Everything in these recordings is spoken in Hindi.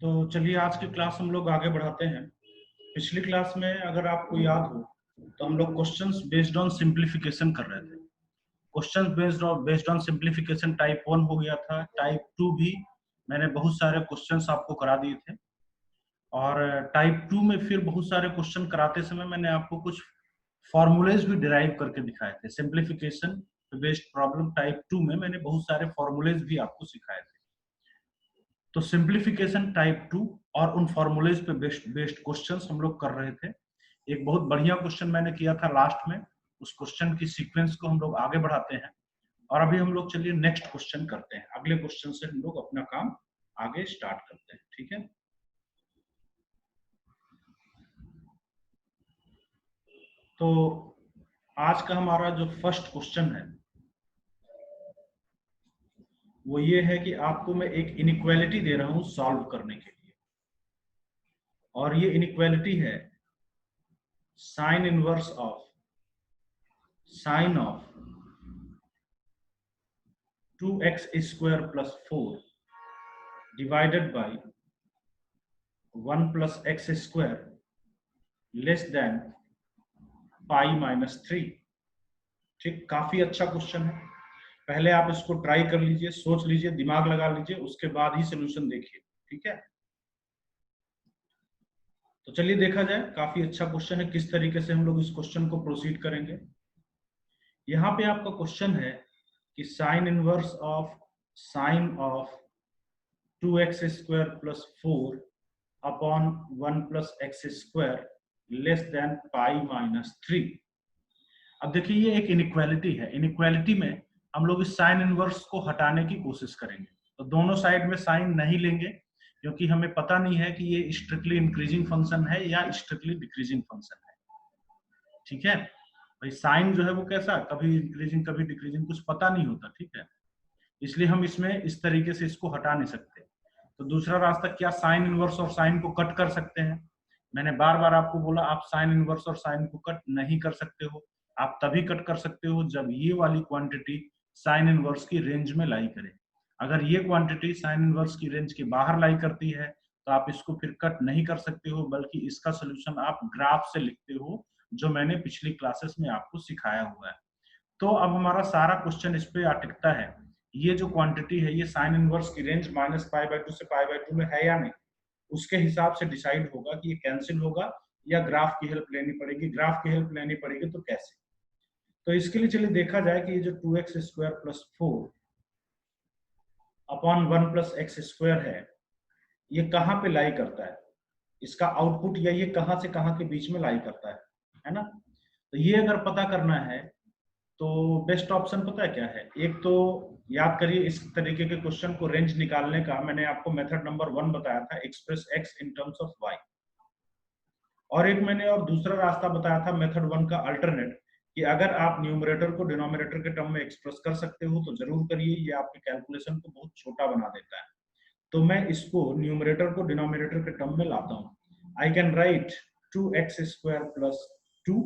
तो चलिए आज की क्लास हम लोग आगे बढ़ाते हैं। पिछली क्लास में अगर आपको याद हो तो हम लोग क्वेश्चंस बेस्ड ऑन सिंप्लीफिकेशन कर रहे थे। Questions based on simplification type 1 हो गया था, टाइप 2 भी मैंने बहुत सारे क्वेश्चंस आपको करा दिए थे और टाइप 2 में फिर बहुत सारे क्वेश्चन कराते समय मैंने आपको कुछ फॉर्मूलेज भी डिराइव करके दिखाए थे। सिंप्लीफिकेशन बेस्ड प्रॉब्लम टाइप 2 में मैंने बहुत सारे फॉर्मूलेज भी आपको सिखाए थे। तो सिंप्लीफिकेशन टाइप 2 और उन फॉर्मूलेज पे बेस्ड क्वेश्चंस हम लोग कर रहे थे। एक बहुत बढ़िया क्वेश्चन मैंने किया था लास्ट में, उस क्वेश्चन की सीक्वेंस को हम लोग आगे बढ़ाते हैं और अभी हम लोग चलिए नेक्स्ट क्वेश्चन करते हैं। अगले क्वेश्चन से हम लोग अपना काम आगे स्टार्ट करते हैं, ठीक है। तो आज का हमारा जो फर्स्ट क्वेश्चन है वो ये है कि आपको मैं एक इनइक्वालिटी दे रहा हूं सॉल्व करने के लिए, और ये इनइक्वालिटी है sign inverse of sine of 2x square plus 4 divided by 1 plus x square less than pi minus 3। ठीक, काफी अच्छा क्वेश्चन है। पहले आप इसको ट्राई कर लीजिए, सोच लीजिए, दिमाग लगा लीजिए, उसके बाद ही सोल्यूशन देखिए, ठीक है। तो चलिए देखा जाए, काफी अच्छा क्वेश्चन है। किस तरीके से हम लोग इस क्वेश्चन को प्रोसीड करेंगे। यहाँ पे आपका क्वेश्चन है कि sine of 2x square plus 4 upon 1 plus x square less than pi minus 3। अब देखिए ये एक इनइक्वालिटी है। इनइक्वालिटी में हम लोग इस साइन इनवर्स को हटाने की कोशिश करेंगे। तो दोनों साइड में साइन नहीं लेंगे क्योंकि हमें पता नहीं है कि ये स्ट्रिक्टली इंक्रीजिंग फंक्शन है या स्ट्रिक्टली डिक्रीजिंग फंक्शन है, ठीक है। भाई साइन जो है वो कैसा, कभी इंक्रीजिंग कभी डिक्रीजिंग, कुछ पता नहीं होता, ठीक है। इसलिए हम इसमें इस तरीके से इसको हटा नहीं सकते। तो दूसरा रास्ता क्या, साइन इनवर्स और साइन को कट कर सकते हैं। मैंने बार बार आपको बोला आप साइन इनवर्स और साइन को कट नहीं कर सकते हो। आप तभी कट कर सकते हो जब ये वाली क्वांटिटी साइन इनवर्स की रेंज में लाई करे। अगर ये क्वांटिटी साइन इनवर्स की रेंज के बाहर लाई करती है तो आप इसको फिर कट नहीं कर सकते हो, बल्कि इसका सोल्यूशन आप ग्राफ से लिखते हो, जो मैंने पिछली क्लासेस में आपको सिखाया हुआ है। तो अब हमारा सारा क्वेश्चन इस पे अटकता है, ये जो क्वांटिटी है ये साइन इनवर्स की रेंज माइनस पाई बाय 2 से पाई बाय 2 में है या नहीं। उसके हिसाब से डिसाइड होगा कि ये कैंसिल होगा या ग्राफ की हेल्प लेनी पड़ेगी। ग्राफ की हेल्प लेनी पड़ेगी तो कैसे। तो इसके लिए चलिए देखा जाए कि ये जो 2x square plus 4 upon 1 plus x square है, ये कहाँ पे लाई करता है, इसका आउटपुट, या ये कहाँ से कहाँ के बीच में लाई करता है ना। तो ये अगर पता करना है तो बेस्ट ऑप्शन पता है क्या है। एक तो याद करिए, इस तरीके के क्वेश्चन को रेंज निकालने का मैंने आपको मेथड नंबर 1 बताया था, express x in terms of y। और एक मैंने और दूसरा रास्ता बताया था मेथड 1 का अल्टरनेट, कि अगर आप न्यूमरेटर को डिनोमिनेटर के टर्म में एक्सप्रेस कर सकते हो तो जरूर करिए, ये आपके कैलकुलेशन को बहुत छोटा बना देता है। तो मैं इसको न्यूमरेटर को डिनोमिनेटर के टर्म में लाता हूं। I can write 2x square plus 2,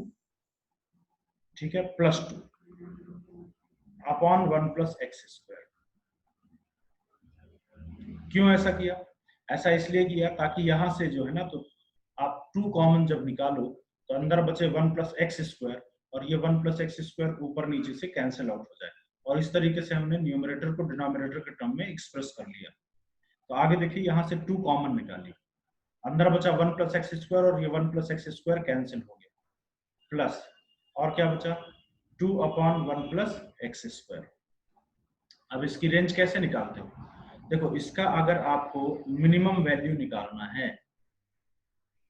ठीक है, plus 2 upon 1 plus x square. क्यों ऐसा किया, ऐसा इसलिए किया ताकि यहां से जो है ना, तो आप 2 कॉमन जब निकालो तो अंदर बचे 1 प्लस एक्स स्क्वायर, और ये 1 प्लस एक्स स्क्वायर ऊपर नीचे से कैंसिल आउट हो जाए। और इस तरीके से हमने न्यूमरेटर को डिनोमिनेटर के टर्म में एक्सप्रेस कर लिया। तो आगे देखिए, यहाँ से 2 कॉमन निकालिए, अंदर बचा 1 प्लस एक्स स्क्वायर और ये 1 प्लस एक्स स्क्वायर कैंसिल हो गया, प्लस और क्या बचा 2 अपॉन 1 प्लस एक्स स्क्वायर। अब इसकी रेंज कैसे निकालते हो, देखो इसका अगर आपको मिनिमम वैल्यू निकालना है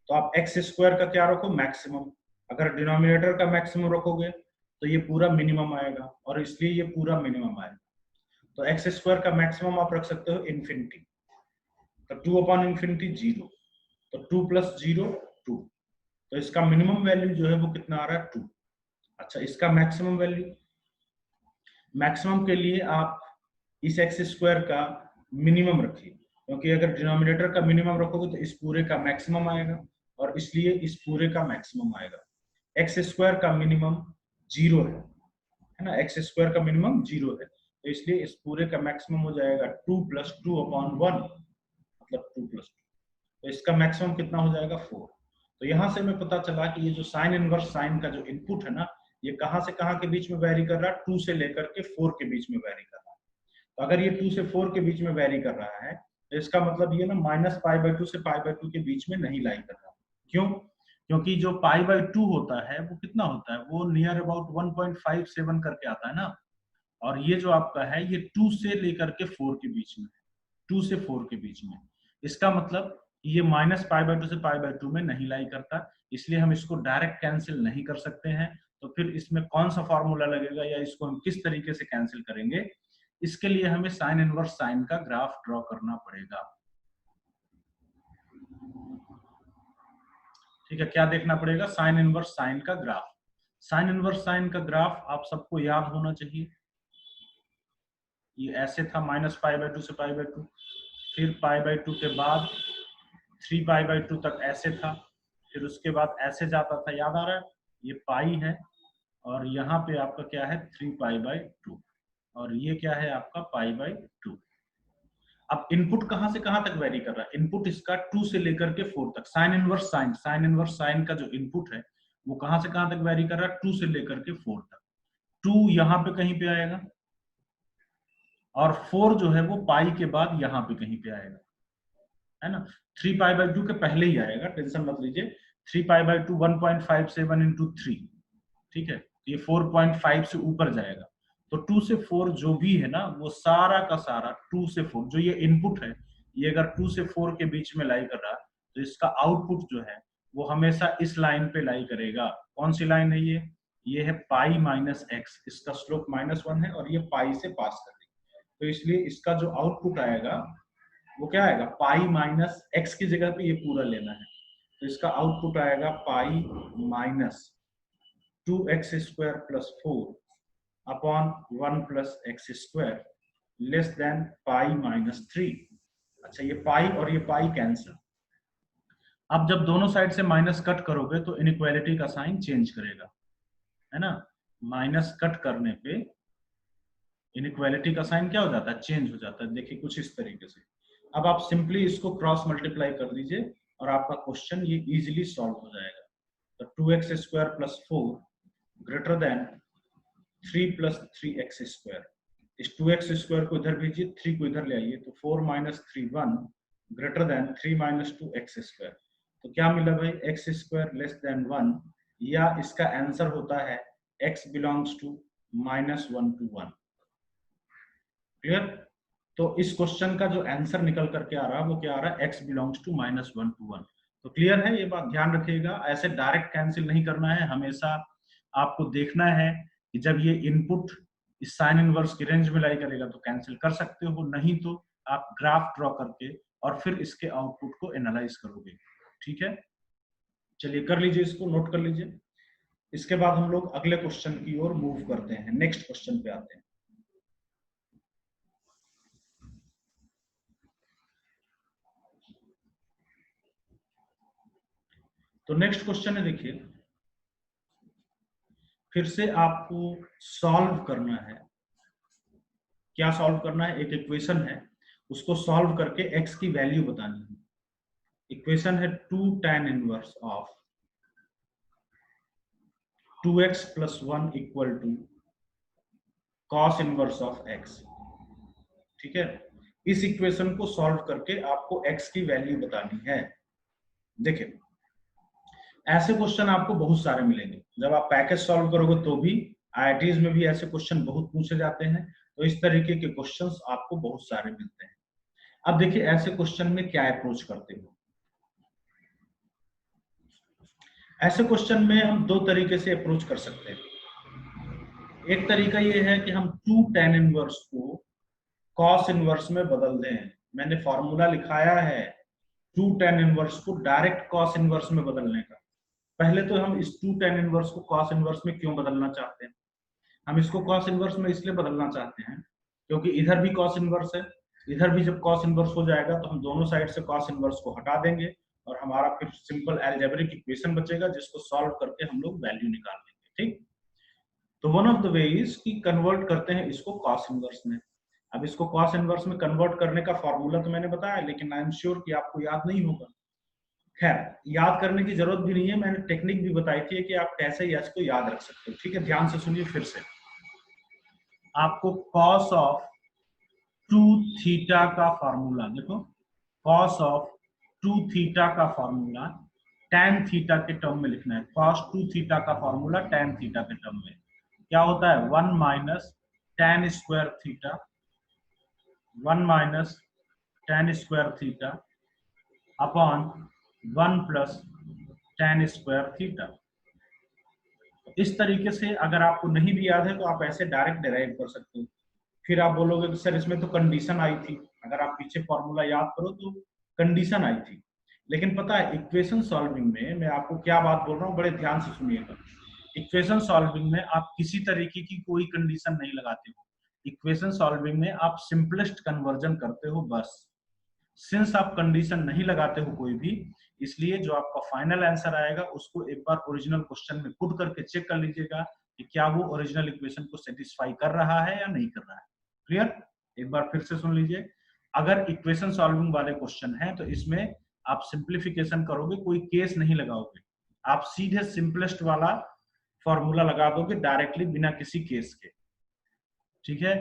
तो आप एक्स स्क्वायर का क्या रखो, मैक्सिमम। अगर डिनोमिनेटर का मैक्सिमम रखोगे तो ये पूरा मिनिमम आएगा, और इसलिए ये पूरा मिनिमम आएगा। तो एक्स स्क्वायर का मैक्सिमम आप रख सकते हो इन्फिनिटी, तो 2 अपॉन इन्फिनिटी 0, तो 2 प्लस 0 2, तो इसका मिनिमम वैल्यू जो है वो कितना आ रहा है 2। अच्छा, इसका मैक्सिमम वैल्यू, मैक्सिमम के लिए आप इस एक्स स्क्वायर का मिनिमम रखिए, क्योंकि अगर डिनोमिनेटर का मिनिमम रखोगे तो इस पूरे का मैक्सिमम आएगा, और इसलिए इस पूरे का मैक्सिमम आएगा। एक्स स्क्वायर का मिनिमम 0 है ना, एक्स स्क्वायर का मिनिमम 0 है, तो इसलिए इस पूरे का मैक्सिमम हो जाएगा 2 प्लस 2 अपॉन 1, मतलब 2 प्लस 2। तो इसका मैक्सिमम कितना हो जाएगा 4। तो यहां से हमें पता चला कि ये जो साइन इनवर्स साइन का जो इनपुट है ना, ये कहां से कहां के बीच में वेरी कर रहा है, 2 से लेकर के 4 के बीच में वेरी कर रहा है। तो अगर ये 2 से 4 के बीच में वेरी कर रहा है तो इसका मतलब ये ना -π/2 से π/2 के बीच में नहीं लाई कर रहा। क्यों? क्योंकि जो π/2 होता है वो कितना होता है, वो नियर अबाउट 1.57 करके आता है ना, और ये जो आपका है ये 2 से लेकर के 4 के बीच में, 2 से 4 के बीच में। इसका मतलब ये -π/2 से π/2 में नहीं लाई करता, इसलिए हम इसको डायरेक्ट कैंसिल नहीं कर सकते हैं। तो फिर इसमें कौन सा फॉर्मूला लगेगा या इसको हम किस तरीके से कैंसिल करेंगे, इसके लिए हमें साइन इनवर्स साइन का ग्राफ ड्रॉ करना पड़ेगा। ठीक है, क्या देखना पड़ेगा, साइन इनवर्स साइन का ग्राफ। साइन इनवर्स साइन का ग्राफ आप सबको याद होना चाहिए, ये ऐसे था -π/2 से π/2, फिर π/2 के बाद 3π/2 तक ऐसे था, फिर उसके बाद ऐसे जाता था, याद आ रहा है, ये पाई है और यहाँ पे आपका क्या है 3π/2 और ये क्या है आपका π/2। अब इनपुट कहां से कहां तक वेरी कर रहा है, इनपुट इसका 2 से लेकर के 4 तक। साइन इनवर्स साइन का जो इनपुट है वो कहां से कहां तक वेरी कर रहा है, 2 से लेकर के 4 तक। 2 यहाँ पे कहीं पे आएगा और 4 जो है वो पाई के बाद यहाँ पे कहीं पे आएगा, है ना। 3π/2 के पहले ही आएगा, टेंशन मत लीजिए। 3π/2 1.57 into 3, ठीक है, ये 4.5 से ऊपर जाएगा। तो 2 से 4 जो भी है ना वो सारा का सारा 2 से 4 जो ये इनपुट है, ये अगर 2 से 4 के बीच में लाई कर रहा तो इसका आउटपुट जो है वो हमेशा इस लाइन पे लाई करेगा। कौन सी लाइन है ये है पाई माइनस एक्स, इसका स्लोप -1 है और ये पाई से पास कर देगी, तो इसलिए इसका जो आउटपुट आएगा वो क्या आएगा, पाई माइनस एक्स की जगह पे ये पूरा लेना है, तो इसका आउटपुट आएगा pi minus 2x² + 4 upon 1 + x² less than pi minus 3। अच्छा, ये पाई और ये पाई कैंसिल। अब जब दोनों साइड से माइनस कट करोगे तो इनइक्वालिटी का साइन चेंज करेगा, है ना। माइनस कट करने पे इनइक्वालिटी का साइन क्या हो जाता है, चेंज हो जाता है। देखिए कुछ इस तरीके से। अब आप सिंपली इसको क्रॉस मल्टीप्लाई कर दीजिए और आपका क्वेश्चन ये इजीली सॉल्व हो जाएगा। तो 2x² + 4 ग्रेटर देन 3 + 3x²। इस 2x² को इधर भेजिए, 3 को इधर ले आइए, तो 4 - 3 1 ग्रेटर देन 3 - 2x²। तो क्या मिला भाई, x² लेस देन 1, या इसका आंसर होता है x belongs to -1 to 1। Clear? तो इस क्वेश्चन का जो आंसर निकल करके आ रहा है वो क्या आ रहा है, x बिलोंग्स टू -1 to 1। तो क्लियर है, ये बात ध्यान रखिएगा, ऐसे डायरेक्ट कैंसिल नहीं करना है, हमेशा आपको देखना है कि जब ये इनपुट इस साइन इनवर्स की रेंज में लाई करेगा तो कैंसिल कर सकते हो, नहीं तो आप ग्राफ ड्रॉ करके और फिर इसके आउटपुट को एनालाइज करोगे। ठीक है, चलिए कर लीजिए, इसको नोट कर लीजिए। इसके बाद हम लोग अगले क्वेश्चन की ओर मूव करते हैं, नेक्स्ट क्वेश्चन पे आते हैं। तो नेक्स्ट क्वेश्चन है, देखिए फिर से आपको सॉल्व करना है। क्या सॉल्व करना है, एक इक्वेशन है उसको सॉल्व करके x की वैल्यू बतानी है। इक्वेशन है 2 tan inverse of 2x + 1 = cos inverse of x। ठीक है, इस इक्वेशन को सॉल्व करके आपको x की वैल्यू बतानी है। देखिए ऐसे क्वेश्चन आपको बहुत सारे मिलेंगे, जब आप पैकेज सॉल्व करोगे तो भी IITs में भी ऐसे क्वेश्चन बहुत पूछे जाते हैं, तो इस तरीके के क्वेश्चंस आपको बहुत सारे मिलते हैं। अब देखिए ऐसे क्वेश्चन में क्या अप्रोच करते हो। ऐसे क्वेश्चन में हम दो तरीके से अप्रोच कर सकते हैं। एक तरीका ये है कि हम 2 tan इनवर्स को cos इनवर्स में बदल दें। मैंने फॉर्मूला लिखाया है 2 tan इनवर्स को डायरेक्ट cos इनवर्स में बदलने का। पहले तो हम इस 2 tan इनवर्स को cos इनवर्स में क्यों बदलना चाहते हैं, हम इसको cos इनवर्स में इसलिए बदलना चाहते हैं क्योंकि इधर भी cos इनवर्स है, इधर भी जब cos इनवर्स हो जाएगा तो हम दोनों साइड से cos इनवर्स को हटा देंगे और हमारा फिर सिंपल अलजेब्रिक इक्वेशन बचेगा जिसको सॉल्व करके हम लोग वैल्यू निकाल लेंगे। ठीक, तो one of the way is कि कन्वर्ट करते हैं इसको cos इनवर्स में। अब इसको cos इनवर्स में कन्वर्ट करने का फॉर्मूला तो मैंने बताया, लेकिन आई एम श्योर कि आपको याद नहीं होगा। खैर याद करने की जरूरत भी नहीं है, मैंने टेक्निक भी बताई थी कि आप कैसे एच को याद रख सकते हो। ठीक है, ध्यान से सुनिए फिर से। आपको कॉस ऑफ 2 थीटा का फॉर्मूला देखो, कॉस ऑफ 2 थीटा का फॉर्मूला tan थीटा के टर्म में लिखना है। cos 2 थीटा का फॉर्मूला tan थीटा के टर्म में क्या होता है, 1 minus tan square theta, 1 minus tan square theta upon 1 plus tan square theta. इस तरीके से अगर आपको नहीं भी याद है तो आप ऐसे डायरेक्ट डिराइव कर सकते हो। फिर आप बोलोगे कि सर इसमें तो कंडीशन आई थी, अगर आप पीछे फॉर्मूला याद करो तो कंडीशन आई थी। लेकिन पता है इक्वेशन सॉल्विंग में मैं आपको क्या बात बोल रहा हूँ, बड़े ध्यान से सुनिएगा। इक्वेशन सॉल्विंग में आप किसी तरीके की कोई कंडीशन नहीं लगाते हो। इक्वेशन सॉल्विंग में आप सिंपलेस्ट कन्वर्जन करते हो बस। सिंस आप कंडीशन नहीं लगाते हो कोई भी, इसलिए जो आपका फाइनल आंसर आएगा उसको एक बार ओरिजिनल क्वेश्चन में पुट करके चेक कर लीजिएगा कि क्या वो ओरिजिनल इक्वेशन को सेटिस्फाई कर रहा है या नहीं कर रहा है। क्लियर? एक बार फिर से सुन लीजिए। अगर इक्वेशन सॉल्विंग वाले क्वेश्चन हैं तो इसमें आप सिंप्लीफिकेशन करोगे, कोई केस नहीं लगाओगे, आप सीधे सिंपलेस्ट वाला फॉर्मूला लगा दोगे डायरेक्टली बिना किसी केस के। ठीक है,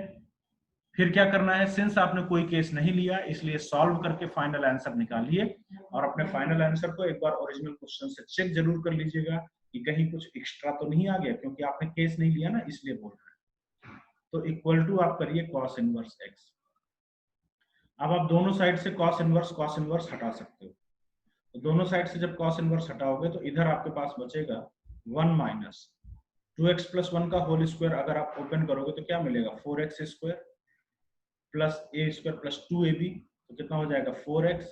फिर क्या करना है, सिंस आपने कोई केस नहीं लिया इसलिए सॉल्व करके फाइनल आंसर निकालिए और अपने फाइनल आंसर को एक बार ओरिजिनल क्वेश्चन से चेक जरूर कर लीजिएगा कि कहीं कुछ एक्स्ट्रा तो नहीं आ गया, क्योंकि आपने केस नहीं लिया ना इसलिए बोल रहे हैं। तो इक्वल टू आप करिए cos इनवर्स x। अब आप दोनों साइड से cos इनवर्स हटा सकते हो। तो दोनों साइड से जब cos इनवर्स हटाओगे तो इधर आपके पास बचेगा 1 माइनस 2x प्लस 1 का होल स्क्वायर। अगर आप ओपन करोगे तो क्या मिलेगा, 4x स्क्वायर प्लस ए स्क्वायर प्लस 2ab, तो कितना हो जाएगा 4x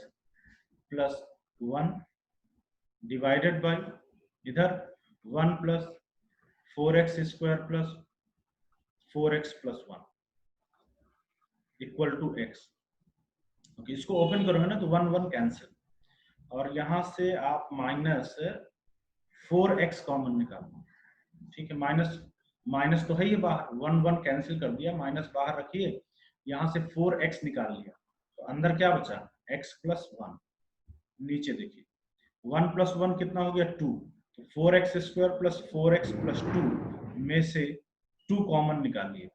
प्लस 1 डिवाइडेड बाय इधर 1 plus 4x square plus 4x plus 1 equal to x। Okay, इसको ओपन करोगे ना तो 1 1 कैंसिल, और यहां से आप माइनस 4x कॉमन निकालो। ठीक है, माइनस माइनस तो है ही बाहर, 1 1 कैंसिल कर दिया, माइनस बाहर रखिए, यहां से 4x निकाल लिया तो अंदर क्या बचा, x प्लस 1। नीचे देखिए 1 प्लस 1 कितना हो गया 2, तो 4x square plus 4x plus 2 में से 2 कॉमन निकालिए,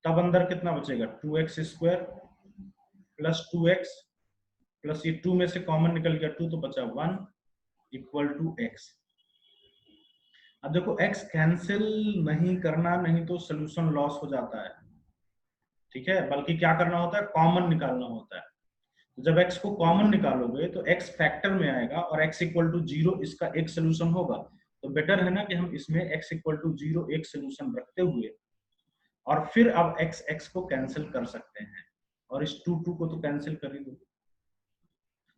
तब अंदर कितना बचेगा 2x square plus 2x plus ये 2 में से कॉमन निकल गया 2 तो बचा 1 इक्वल टू x। अब देखो x कैंसिल नहीं करना, नहीं तो सोल्यूशन लॉस हो जाता है। ठीक है, बल्कि क्या करना होता है, कॉमन निकालना होता है। तो जब x को कॉमन निकालोगे तो x फैक्टर में आएगा और x इक्वल टू 0 इसका एक सोल्यूशन होगा। तो बेटर है ना कि हम इसमें x इक्वल टू 0 एक सोल्यूशन रखते हुए और फिर अब x को कैंसिल कर सकते हैं, और इस 2 2 को तो कैंसिल कर ही दो।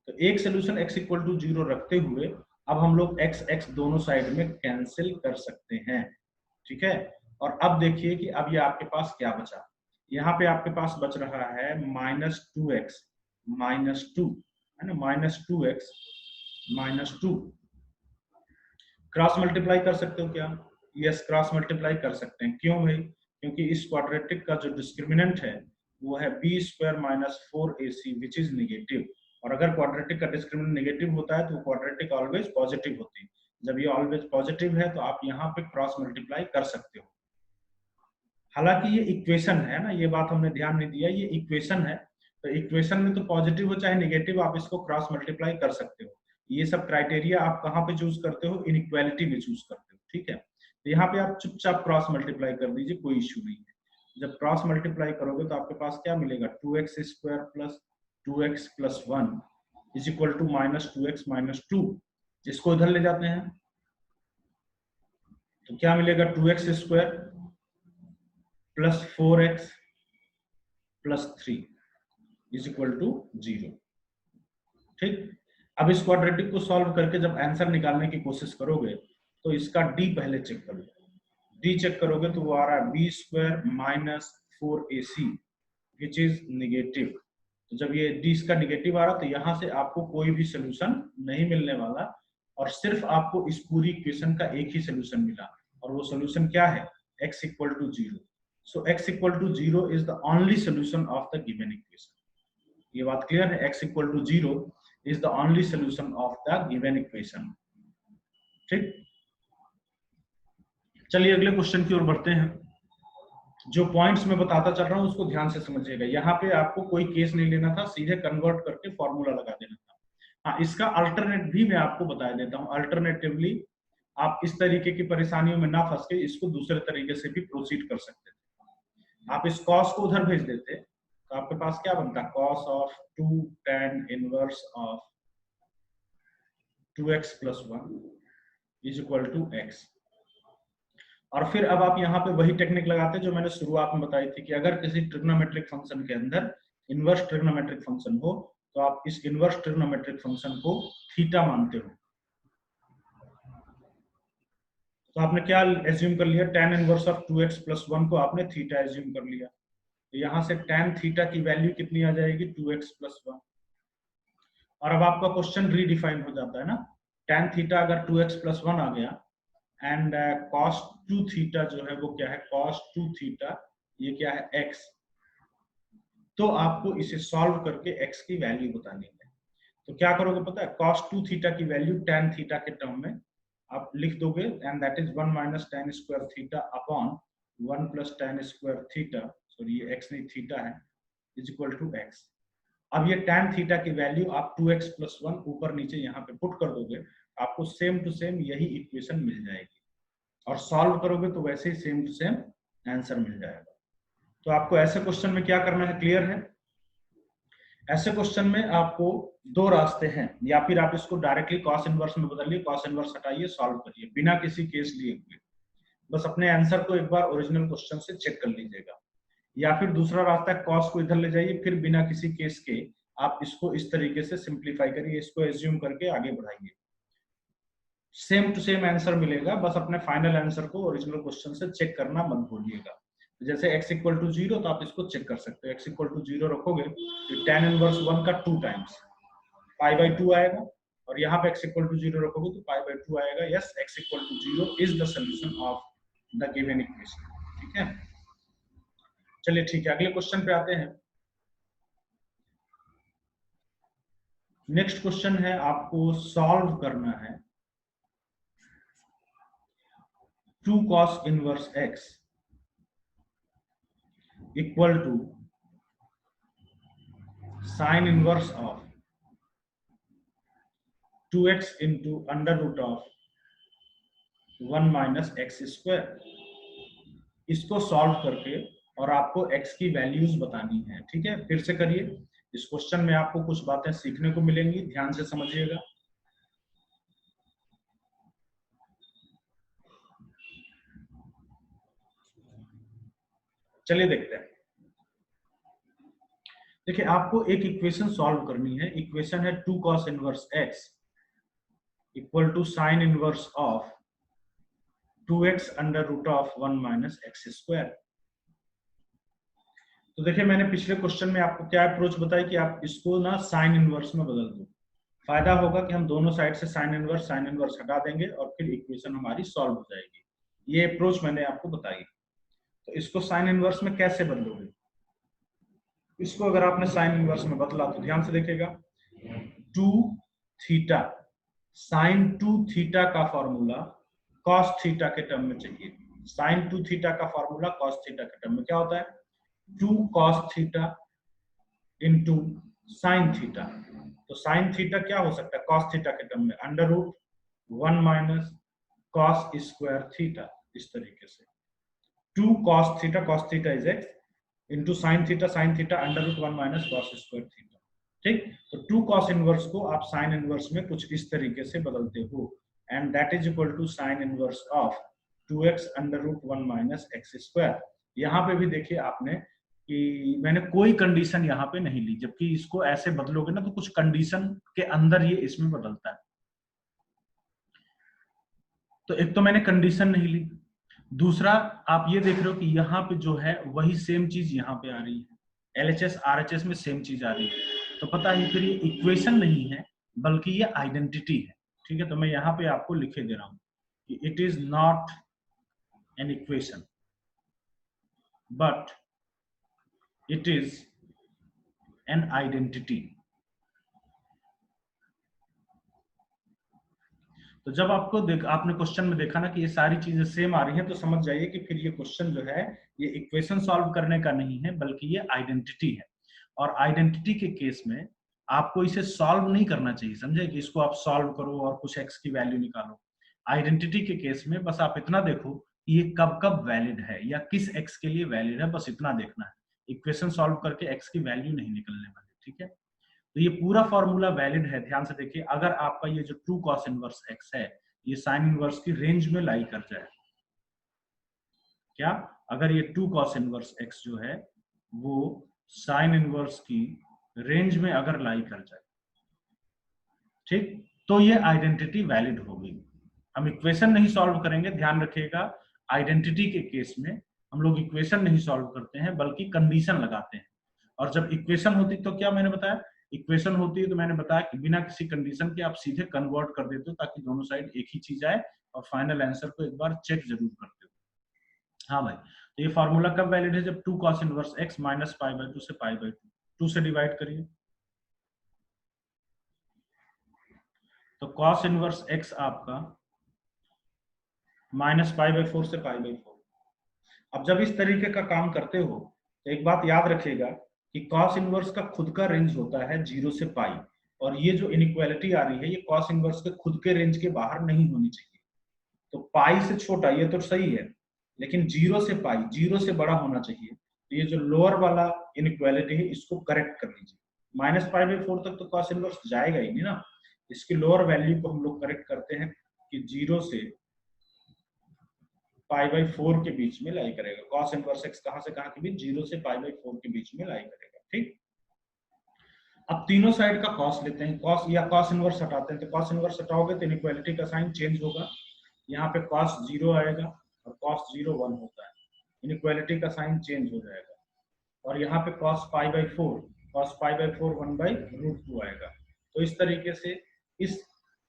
तो एक सोल्यूशन x इक्वल टू 0 रखते हुए अब हम लोग x दोनों साइड में कैंसिल कर सकते हैं। ठीक है, और अब देखिए कि अब ये आपके पास क्या बचा, यहाँ पे आपके पास बच रहा है -2x -2 है ना, -2x -2। क्रॉस मल्टीप्लाई कर सकते हो क्या, यस क्रॉस मल्टीप्लाई कर सकते हैं। क्यों भाई, क्योंकि इस क्वाड्रेटिक का जो डिस्क्रिमिनेंट है वो है b square minus 4ac which is negative. और अगर क्वाड्रेटिक का डिस्क्रिमिनेंट नेगेटिव होता है तो क्वाड्रेटिक ऑलवेज पॉजिटिव होती है। जब ये ऑलवेज पॉजिटिव है तो आप यहाँ पे क्रॉस मल्टीप्लाई कर सकते हो। हालांकि ये इक्वेशन है ना, ये बात हमने ध्यान नहीं दिया, ये इक्वेशन है, तो इक्वेशन में तो पॉजिटिव हो चाहे नेगेटिव आप इसको क्रॉस मल्टीप्लाई कर सकते हो। ये सब क्राइटेरिया आप कहाँ पे चूज करते हो, इनइक्वालिटी में चूज करते हो। ठीक है, तो यहाँ पे आप चुपचाप क्रॉस मल्टीप्लाई कर दीजिए, कोई इश्यू नहीं है। जब क्रॉस मल्टीप्लाई करोगे तो आपके पास क्या मिलेगा, 2x square plus 2x plus 1 is equal to -2x -2। इसको इधर ले जाते हैं तो क्या मिलेगा, 2x square plus 4x plus 3 is equal to 0। ठीक, अब इस क्वाड्रेटिक को सॉल्व करके जब आंसर निकालने की कोशिश करोगे तो इसका डी पहले चेक करो। डी चेक करोगे तो वो आ रहा है B square minus 4ac which is negative. तो जब ये डी इसका निगेटिव आ रहा तो यहाँ से आपको कोई भी सोल्यूशन नहीं मिलने वाला, और सिर्फ आपको इस पूरी इक्वेशन का एक ही सोल्यूशन मिला, और वो सोल्यूशन क्या है, x equal to 0। So x equal to 0 is the only solution of the given equation. ये बात क्लियर है, x equal to 0 is the only solution of the given equation. ठीक, चलिए अगले क्वेश्चन की ओर बढ़ते हैं। जो पॉइंट्स मैं बताता चल रहा हूं उसको ध्यान से समझिएगा। यहाँ पे आपको कोई केस नहीं लेना था, सीधे कन्वर्ट करके फॉर्मूला लगा देना था। हाँ, इसका अल्टरनेट भी मैं आपको बता देता हूँ। अल्टरनेटिवली आप इस तरीके की परेशानियों में ना फंस के इसको दूसरे तरीके से भी प्रोसीड कर सकते थे। आप इस कॉस को उधर भेज देते तो आपके पास क्या बनता, cos of 2 tan inverse of 2x + 1 is equal to x। और फिर अब आप यहाँ पे वही टेक्निक लगाते जो मैंने शुरुआत में बताई थी कि अगर किसी ट्रिग्नोमेट्रिक फंक्शन के अंदर इनवर्स ट्रिग्नोमेट्रिक फंक्शन हो तो आप इस इनवर्स ट्रिग्नोमेट्रिक फंक्शन को थीटा मानते हो। तो आपने क्या एज्यूम कर लिया, tan इनवर्स ऑफ 2x + 1 को आपने थीटा एज्यूम कर लिया। तो यहाँ से tan थीटा की वैल्यू कितनी आ जाएगी, 2x + 1। और अब आपका क्वेश्चन रीडिफाइन हो जाता है ना, tan थीटा अगर 2x + 1 आ गया एंड cos 2 थीटा जो है वो क्या है, cos 2 थीटा, ये क्या है, x। तो आपको इसे सॉल्व करके x की वैल्यू बतानी है। तो क्या करोगे पता है, cos 2 थीटा की वैल्यू tan थीटा के टर्म में आप लिख दोगे and that is 1 - tan square theta upon 1 + tan square theta, sorry ये x नहीं थीटा है, इज इक्वल टू x। अब ये tan थीटा की वैल्यू आप 2x + 1 ऊपर नीचे यहाँ पे पुट कर दोगे, आपको सेम टू सेम यही इक्वेशन मिल जाएगी और सॉल्व करोगे तो वैसे ही सेम टू सेम आंसर मिल जाएगा। तो आपको ऐसे क्वेश्चन में क्या करना है, क्लियर है? ऐसे क्वेश्चन में आपको दो रास्ते हैं, या फिर आप इसको डायरेक्टली कॉस इनवर्स में बदलिए, कॉस इनवर्स हटाइए, सॉल्व करिए बिना किसी केस लिए हुए। बस अपने आंसर को एक बार ओरिजिनल क्वेश्चन से चेक कर लीजिएगा। या फिर दूसरा रास्ता है, कॉस को इधर ले जाइए, फिर बिना किसी केस के आप इसको इस तरीके से सिंप्लीफाई करिए, इसको एज्यूम करके आगे बढ़ाइए, सेम टू सेम आंसर मिलेगा। बस अपने फाइनल आंसर को ओरिजिनल क्वेश्चन से चेक करना मत भूलिएगा। जैसे x = 0 तो आप इसको चेक कर सकते हो, x = 0 रखोगे तो tan इनवर्स 1 का 2 टाइम्स π/2 आएगा, और यहाँ पे x = 0 रखोगे तो π/2 आएगा। Yes, x = 0 is the solution of the given equation. ठीक है, चलिए ठीक है, अगले क्वेश्चन पे आते हैं। नेक्स्ट क्वेश्चन है, आपको सॉल्व करना है 2 cos inverse x equal to sin inverse of 2x into √ of 1 - x square. इसको सॉल्व करके और आपको x की वैल्यूज बतानी है। ठीक है, फिर से करिए, इस क्वेश्चन में आपको कुछ बातें सीखने को मिलेंगी, ध्यान से समझिएगा। चलिए देखते हैं। देखिए, आपको एक इक्वेशन सॉल्व करनी है। इक्वेशन है 2 cos inverse x equal to sin inverse of 2x √ of 1 - x square. तो देखिए, मैंने पिछले क्वेश्चन में आपको क्या अप्रोच बताई कि आप इसको ना साइन इनवर्स में बदल दो। फायदा होगा कि हम दोनों साइड से साइन इनवर्स हटा देंगे और फिर इक्वेशन हमारी सॉल्व हो जाएगी। ये अप्रोच मैंने आपको बताई। तो इसको साइन इनवर्स में कैसे बदलोगे? इसको अगर आपने साइन इनवर्स में बदला तो ध्यान से देखिएगा, 2 थीटा साइन 2 थीटा का फॉर्मूला कॉस थीटा के टर्म में चाहिए। साइन 2 थीटा का फॉर्मूला कॉस थीटा के टर्म में क्या होता है, 2 cos theta into sine theta. तो साइन थीटा क्या हो सकता है कॉस थीटा के टर्म में, √1 - cos स्क्वायर थीटा। इस तरीके से 2 cos theta is x into sine theta √1 - cos square theta. ठीक, तो 2 cos इनवर्स को आप साइन इनवर्स में कुछ इस तरीके से बदलते हो, and that is equal to sine inverse of 2x √1 - x square. यहाँ पे भी देखिए आपने कि मैंने कोई कंडीशन यहाँ पे नहीं ली, जबकि इसको ऐसे बदलोगे ना तो कुछ कंडीशन के अंदर ये इसमें बदलता है। तो एक तो मैंने कंडीशन नहीं ली, दूसरा आप ये देख रहे हो कि यहाँ पे जो है वही सेम चीज यहाँ पे आ रही है, LHS RHS में सेम चीज आ रही है। तो पता है फिर ये इक्वेशन नहीं है बल्कि ये आइडेंटिटी है। ठीक है, तो मैं यहाँ पे आपको लिखे दे रहा हूँ कि it is not an equation but it is an identity। तो जब आपने क्वेश्चन में देखा ना कि ये सारी चीजें सेम आ रही हैं, तो समझ जाइए कि फिर ये क्वेश्चन जो है ये इक्वेशन सॉल्व करने का नहीं है, बल्कि ये आइडेंटिटी है। और आइडेंटिटी के केस में आपको इसे सॉल्व नहीं करना चाहिए, समझे, कि इसको आप सॉल्व करो और कुछ एक्स की वैल्यू निकालो। आइडेंटिटी के केस में बस आप इतना देखो कि ये कब कब वैलिड है या किस एक्स के लिए वैलिड है, बस इतना देखना है। इक्वेशन सॉल्व करके एक्स की वैल्यू नहीं निकलने वाली, ठीक है। तो ये पूरा फॉर्मूला वैलिड है, ध्यान से देखिए। अगर आपका ये जो 2 cos इनवर्स एक्स है ये साइन इनवर्स की रेंज में लाई कर जाए, क्या, अगर ये 2 cos इनवर्स एक्स जो है वो साइन इनवर्स की रेंज में अगर लाई कर जाए, ठीक, तो ये आइडेंटिटी वैलिड होगी। हम इक्वेशन नहीं सॉल्व करेंगे, ध्यान रखिएगा। आइडेंटिटी के केस में हम लोग इक्वेशन नहीं सॉल्व करते हैं, बल्कि कंडीशन लगाते हैं। और जब इक्वेशन होती तो क्या मैंने बताया, इक्वेशन होती है तो मैंने बताया कि बिना किसी कंडीशन के आप सीधे कन्वर्ट कर देते हो, ताकि दोनों साइड एक ही चीज आए, और फाइनल आंसर को एक बार चेक जरूर करते हो। हाँ भाई, तो ये फॉर्मूला कब वैलिड है, जब 2 cos inverse x minus pi by 2 से पाई बाई 2 से डिवाइड करिए, तो cos इनवर्स x आपका माइनस पाई बाई 4 से पाई बाई 4। अब जब इस तरीके का काम करते हो तो एक बात याद रखिएगा कि cos इनवर्स का खुद का रेंज होता है 0 से पाई, और ये जो इनइक्वालिटी आ रही है ये cos इनवर्स के खुद के रेंज के बाहर नहीं होनी चाहिए। तो पाई से छोटा ये तो सही है, लेकिन 0 से पाई 0 से बड़ा होना चाहिए। तो ये जो लोअर वाला इनइक्वालिटी है इसको करेक्ट कर लीजिए। माइनस पाई बाई 4 तक तो cos इनवर्स जाएगा ही नहीं ना, इसकी लोअर वैल्यू को हम लोग करेक्ट करते हैं कि 0 से पाई बाई 4 के बीच में लाई करेगा। cos इनवर्स x कहां से कहां के बीच, 0 से पाई बाई 4 के बीच में लाई करेगा, ठीक। अब तीनों साइड का cos लेते हैं, cos या cos इनवर्स हटाते हैं, तो cos इनवर्स हटाओगे तो इनइक्वालिटी का साइन चेंज होगा। यहाँ पे cos 0 आएगा और cos 0 1 होता है, इनइक्वालिटी का साइन चेंज हो जाएगा। और यहाँ पे cos pi by 4 cos pi by 4 1 by root 2 आएगा। तो इस तरीके से इस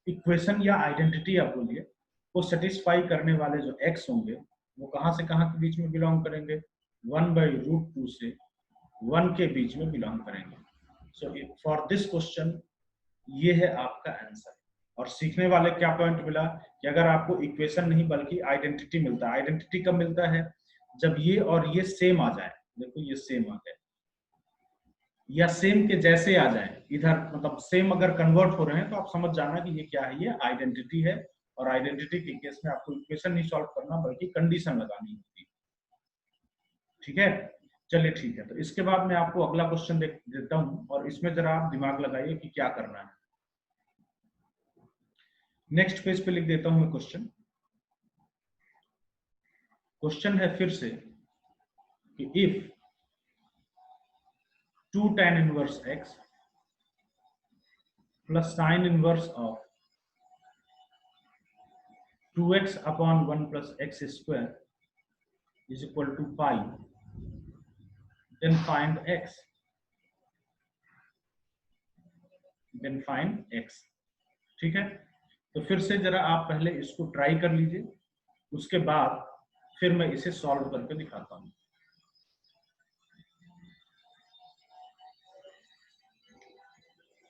इक्वेशन या आइडेंटिटी आप बोलिए को सेटिस्फाई करने वाले जो x होंगे वो कहां से कहां के बीच में बिलोंग करेंगे, 1 बाई रूट 2 से 1 के बीच में बिलोंग करेंगे। सो फॉर दिस क्वेश्चन ये है आपका आंसर। और सीखने वाले क्या पॉइंट मिला कि अगर आपको इक्वेशन नहीं बल्कि आइडेंटिटी मिलता है। आइडेंटिटी कब मिलता है, जब ये और ये सेम आ जाए। देखो ये सेम आ गए या सेम के जैसे आ जाए, इधर मतलब सेम अगर कन्वर्ट हो रहे हैं तो आप समझ जाना कि ये क्या है, ये आइडेंटिटी है। और आइडेंटिटी के केस में आपको इक्वेशन नहीं सॉल्व करना बल्कि कंडीशन लगानी होती है, ठीक है। चलिए ठीक है, तो इसके बाद मैं आपको अगला क्वेश्चन देता हूं और इसमें जरा आप दिमाग लगाइए कि क्या करना है। नेक्स्ट पेज पे लिख देता हूं मैं क्वेश्चन। क्वेश्चन है फिर से कि if 2 tan inverse x plus sine inverse of 2x upon 1 plus x square is equal to pi, then find x, then find x, ठीक है। तो फिर से जरा आप पहले इसको ट्राई कर लीजिए, उसके बाद फिर मैं इसे सॉल्व करके दिखाता हूं।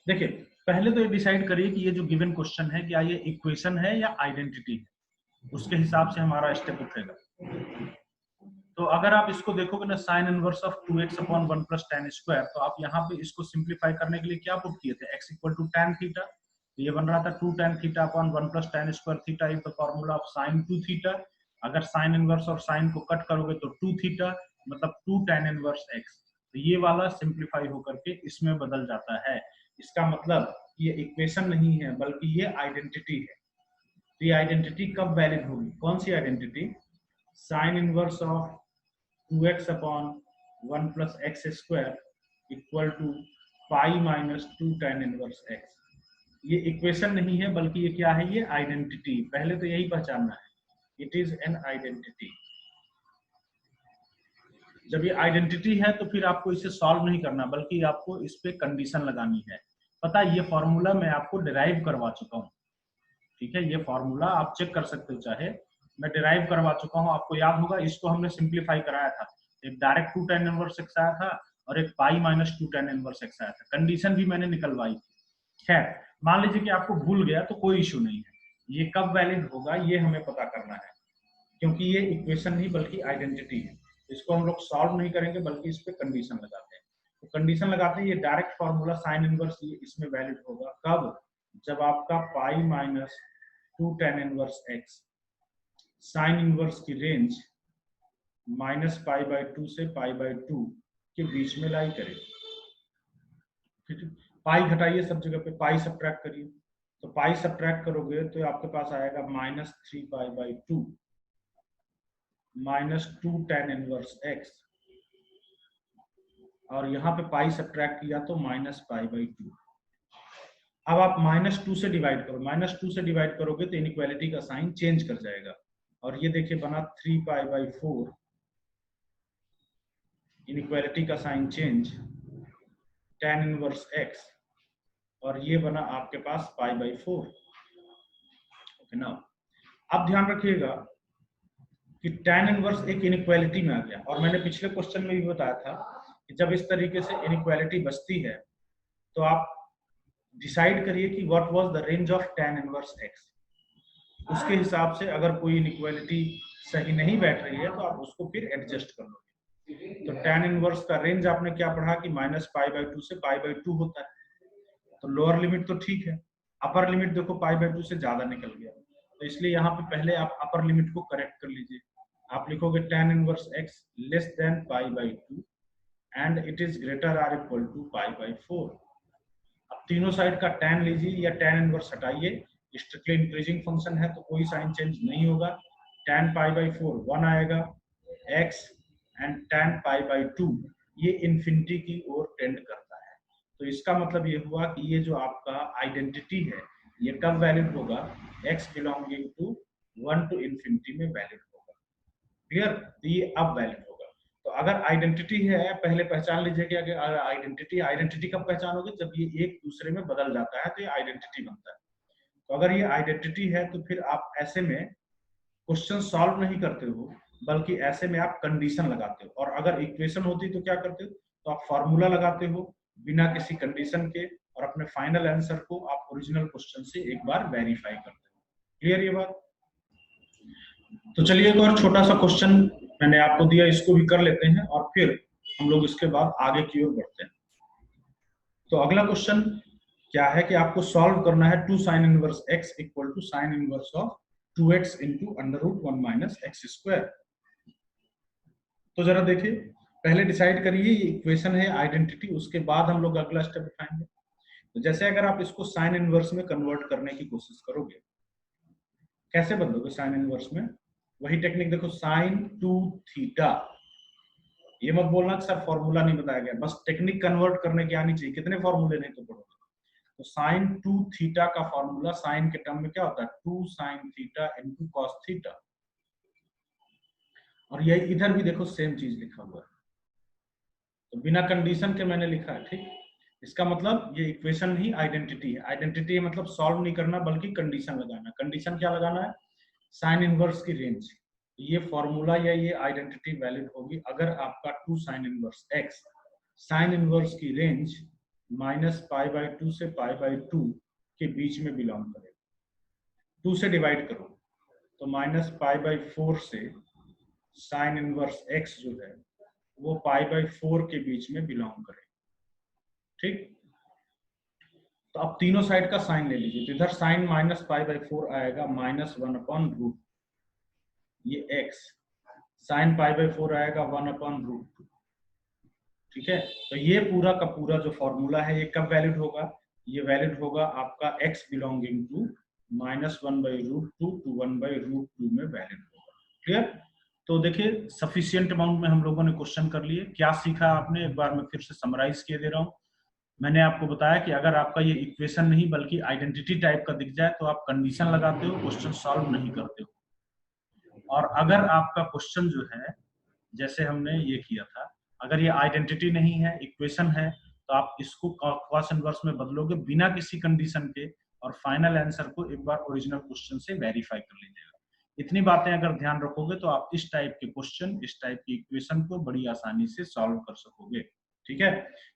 देखिए पहले तो ये डिसाइड करिए कि ये जो गिवन क्वेश्चन है क्या ये इक्वेशन है या आइडेंटिटी है, उसके हिसाब से हमारा स्टेप उठेगा। तो अगर आप इसको देखोगे ना, sign inverse of 2x upon 1 plus tan square, तो आप यहाँ पे इसको सिंप्लीफाई करने के लिए क्या पुट किए थे, x इक्वल टू tan थीटा। ये बन रहा था 2 tan theta upon 1 plus tan square theta is the formula of sin 2 theta. अगर साइन इनवर्स और साइन को कट करोगे तो 2 थीटा मतलब 2 tan इनवर्स x। तो ये वाला सिंप्लीफाई होकर के इसमें बदल जाता है। इसका मतलब ये इक्वेशन नहीं है बल्कि ये आइडेंटिटी है। तो ये आइडेंटिटी कब वैलिड होगी, कौन सी identity, sine inverse of 2x upon 1 plus x square equal to pi minus 2 tan inverse x। ये इक्वेशन नहीं है बल्कि ये क्या है, ये आइडेंटिटी। पहले तो यही पहचानना है, इट इज एन आइडेंटिटी। जब ये आइडेंटिटी है तो फिर आपको इसे सॉल्व नहीं करना बल्कि आपको इस पे कंडीशन लगानी है। पता है ये फॉर्मूला मैं आपको डिराइव करवा चुका हूँ, ठीक है। ये फॉर्मूला आप चेक कर सकते हो, चाहे मैं डिराइव करवा चुका हूँ, आपको याद होगा। इसको हमने सिंप्लीफाई कराया था, एक डायरेक्ट 2 tan इनवर्स x आया था और एक पाई माइनस 2 tan इनवर्स x आया था। कंडीशन भी मैंने निकलवाई थी। खैर मान लीजिए कि आपको भूल गया तो कोई इशू नहीं है, ये कब वैलिड होगा ये हमें पता करना है, क्योंकि ये इक्वेशन नहीं बल्कि आइडेंटिटी है। इसको हम लोग सॉल्व नहीं करेंगे बल्कि इस पे कंडीशन लगाते हैं। तो कंडीशन लगाते हैं, ये डायरेक्ट फॉर्मूला साइन इनवर्स ये इसमें वैलिड होगा कब, जब आपका पाई minus 2 tan inverse x sine inverse की रेंज माइनस पाई बाई 2 से पाई बाई 2 के बीच में लाई करे। ठीक है, पाई घटाइए सब जगह पे, पाई सब्ट्रैक्ट करिए, तो पाई सब्ट्रैक्ट करोगे तो आपके पास आएगा minus 3 pi by 2 minus 2 tan inverse x, और यहाँ पे पाई सब्ट्रैक्ट किया तो माइनस पाई बाई 2। अब आप माइनस 2 से डिवाइड करो, माइनस 2 से डिवाइड करोगे तो इनइक्वालिटी का साइन चेंज कर जाएगा, और ये देखिए बना 3 पाई बाई 4, इनइक्वालिटी का sign change tan inverse x, और ये बना आपके पास पाई बाई 4। ओके ना, अब ध्यान रखिएगा कि tan इनवर्स एक इनइक्वालिटी में आ गया, और मैंने पिछले क्वेश्चन में भी बताया था कि जब इस तरीके से इनइक्वालिटी बचती है तो आप डिसाइड करिए कि what was the range of tan inverse x। उसके हिसाब से अगर कोई इनइक्वालिटी सही नहीं बैठ रही है तो आप उसको फिर एडजस्ट कर लोगे। तो tan इनवर्स का रेंज आपने क्या पढ़ा कि माइनस पाई बाई 2 से पाई बाई 2 होता है, तो लोअर लिमिट तो ठीक है, अपर लिमिट देखो पाई बाई 2 से ज्यादा निकल गया, तो इसलिए यहाँ पे पहले आप अपर लिमिट को करेक्ट कर लीजिए। आप लिखोगे tan inverse x less than pi by 2 and it is greater or equal to pi by 4। अब तीनों साइड का tan लीजिए या tan इनवर्स हटाइए, स्ट्रिक्टली इंक्रीजिंग फंक्शन है तो कोई साइन चेंज नहीं होगा। tan पाई बाई 4 1 आएगा, x and tan pi by 2 ये इन्फिनिटी की ओर टेंड करता है। तो इसका मतलब ये हुआ कि ये जो आपका आइडेंटिटी है ये कब वैलिड होगा, x belonging to 1 to infinity में वैलिड होगा। क्लियर, तो ये अब वैलिड होगा। तो अगर आइडेंटिटी है, पहले पहचान लीजिए कि अगर आइडेंटिटी कब पहचानोगे, जब ये एक दूसरे में बदल जाता है तो ये आइडेंटिटी बनता है। तो अगर ये आइडेंटिटी है तो फिर आप ऐसे में क्वेश्चन सॉल्व नहीं करते हो बल्कि ऐसे में आप कंडीशन लगाते हो, और अगर इक्वेशन होती तो क्या करते हो, तो आप फॉर्मूला लगाते हो बिना किसी कंडीशन के, और अपने फाइनल आंसर को आप ओरिजिनल क्वेश्चन से एक बार वेरीफाई करते हो। क्लियर ये बात? तो चलिए एक और छोटा सा क्वेश्चन मैंने आपको दिया, इसको भी कर लेते हैं और फिर हम लोग इसके बाद आगे की ओर बढ़ते हैं। तो अगला क्वेश्चन क्या है कि आपको सॉल्व करना है 2 sin inverse x equal to sine inverse of 2x into under root 1 minus X square. तो जरा देखिए, पहले डिसाइड करिए ये इक्वेशन है आइडेंटिटी, उसके बाद हम लोग अगला स्टेप उठाएंगे। तो जैसे अगर आप इसको साइन इनवर्स में कन्वर्ट करने की कोशिश करोगे, कैसे बदलोगे साइन इनवर्स में, वही टेक्निक देखो, साइन 2 थीटा। ये मत बोलना कि सर फॉर्मूला नहीं बताया गया, बस टेक्निक कन्वर्ट करने की आनी चाहिए, कितने फॉर्मूले नहीं तो पढ़ोगे। तो साइन 2 थीटा का फॉर्मूला साइन के टर्म में क्या होता है, 2 sine theta into cos theta, और ये इधर भी देखो सेम चीज लिखा हुआ है, तो बिना कंडीशन के मैंने लिखा है। ठीक, इसका मतलब ये इक्वेशन नहीं आइडेंटिटी है। आइडेंटिटी मतलब सॉल्व नहीं करना बल्कि कंडीशन लगाना। कंडीशन क्या लगाना है, साइन इनवर्स की रेंज। ये फॉर्मूला या ये आइडेंटिटी वैलिड होगी अगर आपका 2 sine inverse x sine inverse की रेंज माइनस पाई बाई 2 से पाई बाई 2 के बीच में बिलोंग करे। 2 से डिवाइड करो तो माइनस पाई बाई 4 से साइन इनवर्स एक्स जो है वो पाई बाई 4 के बीच में बिलोंग करे। ठीक, तो अब तीनों साइड का साइन ले लीजिए, तो इधर साइन माइनस पाई बाई 4 आएगा माइनस 1 अपॉन रूट, ये x साइन पाई बाई 4 आएगा 1 अपॉन रूट 2। ठीक है, तो ये पूरा का पूरा जो फॉर्मूला है ये कब वैलिड होगा, ये वैलिड होगा आपका x belonging to minus 1 by root 2 to 1 by root 2 में वैलिड होगा। क्लियर? तो देखिए सफिशिएंट अमाउंट में हम लोगों ने क्वेश्चन कर लिए। क्या सीखा आपने, एक बार मैं फिर से समराइज किए दे रहा हूँ। मैंने आपको बताया कि अगर आपका ये इक्वेशन नहीं बल्कि आइडेंटिटी टाइप का दिख जाए तो आप कंडीशन लगाते हो, क्वेश्चन सॉल्व नहीं करते हो। और अगर आपका क्वेश्चन जो है जैसे हमने ये किया था, अगर ये आइडेंटिटी नहीं है इक्वेशन है, तो आप इसको कॉस इनवर्स में बदलोगे बिना किसी कंडीशन के, और फाइनल आंसर को एक बार ओरिजिनल क्वेश्चन से वेरीफाई कर लीजिएगा। इतनी बातें अगर ध्यान रखोगे तो आप इस टाइप के क्वेश्चन, इस टाइप की इक्वेशन को बड़ी आसानी से सॉल्व कर सकोगे। ठीक है,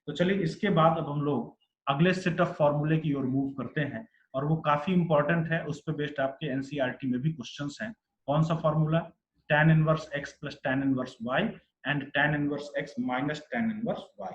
तो चलिए इसके बाद अब हम लोग अगले सेट ऑफ फॉर्मूले की ओर मूव करते हैं। और वो काफी इंपॉर्टेंट है, उस पर बेस्ड आपके एनसीईआरटी में भी क्वेश्चंस हैं। कौन सा formula? tan inverse x plus tan inverse y and tan inverse x minus tan inverse y।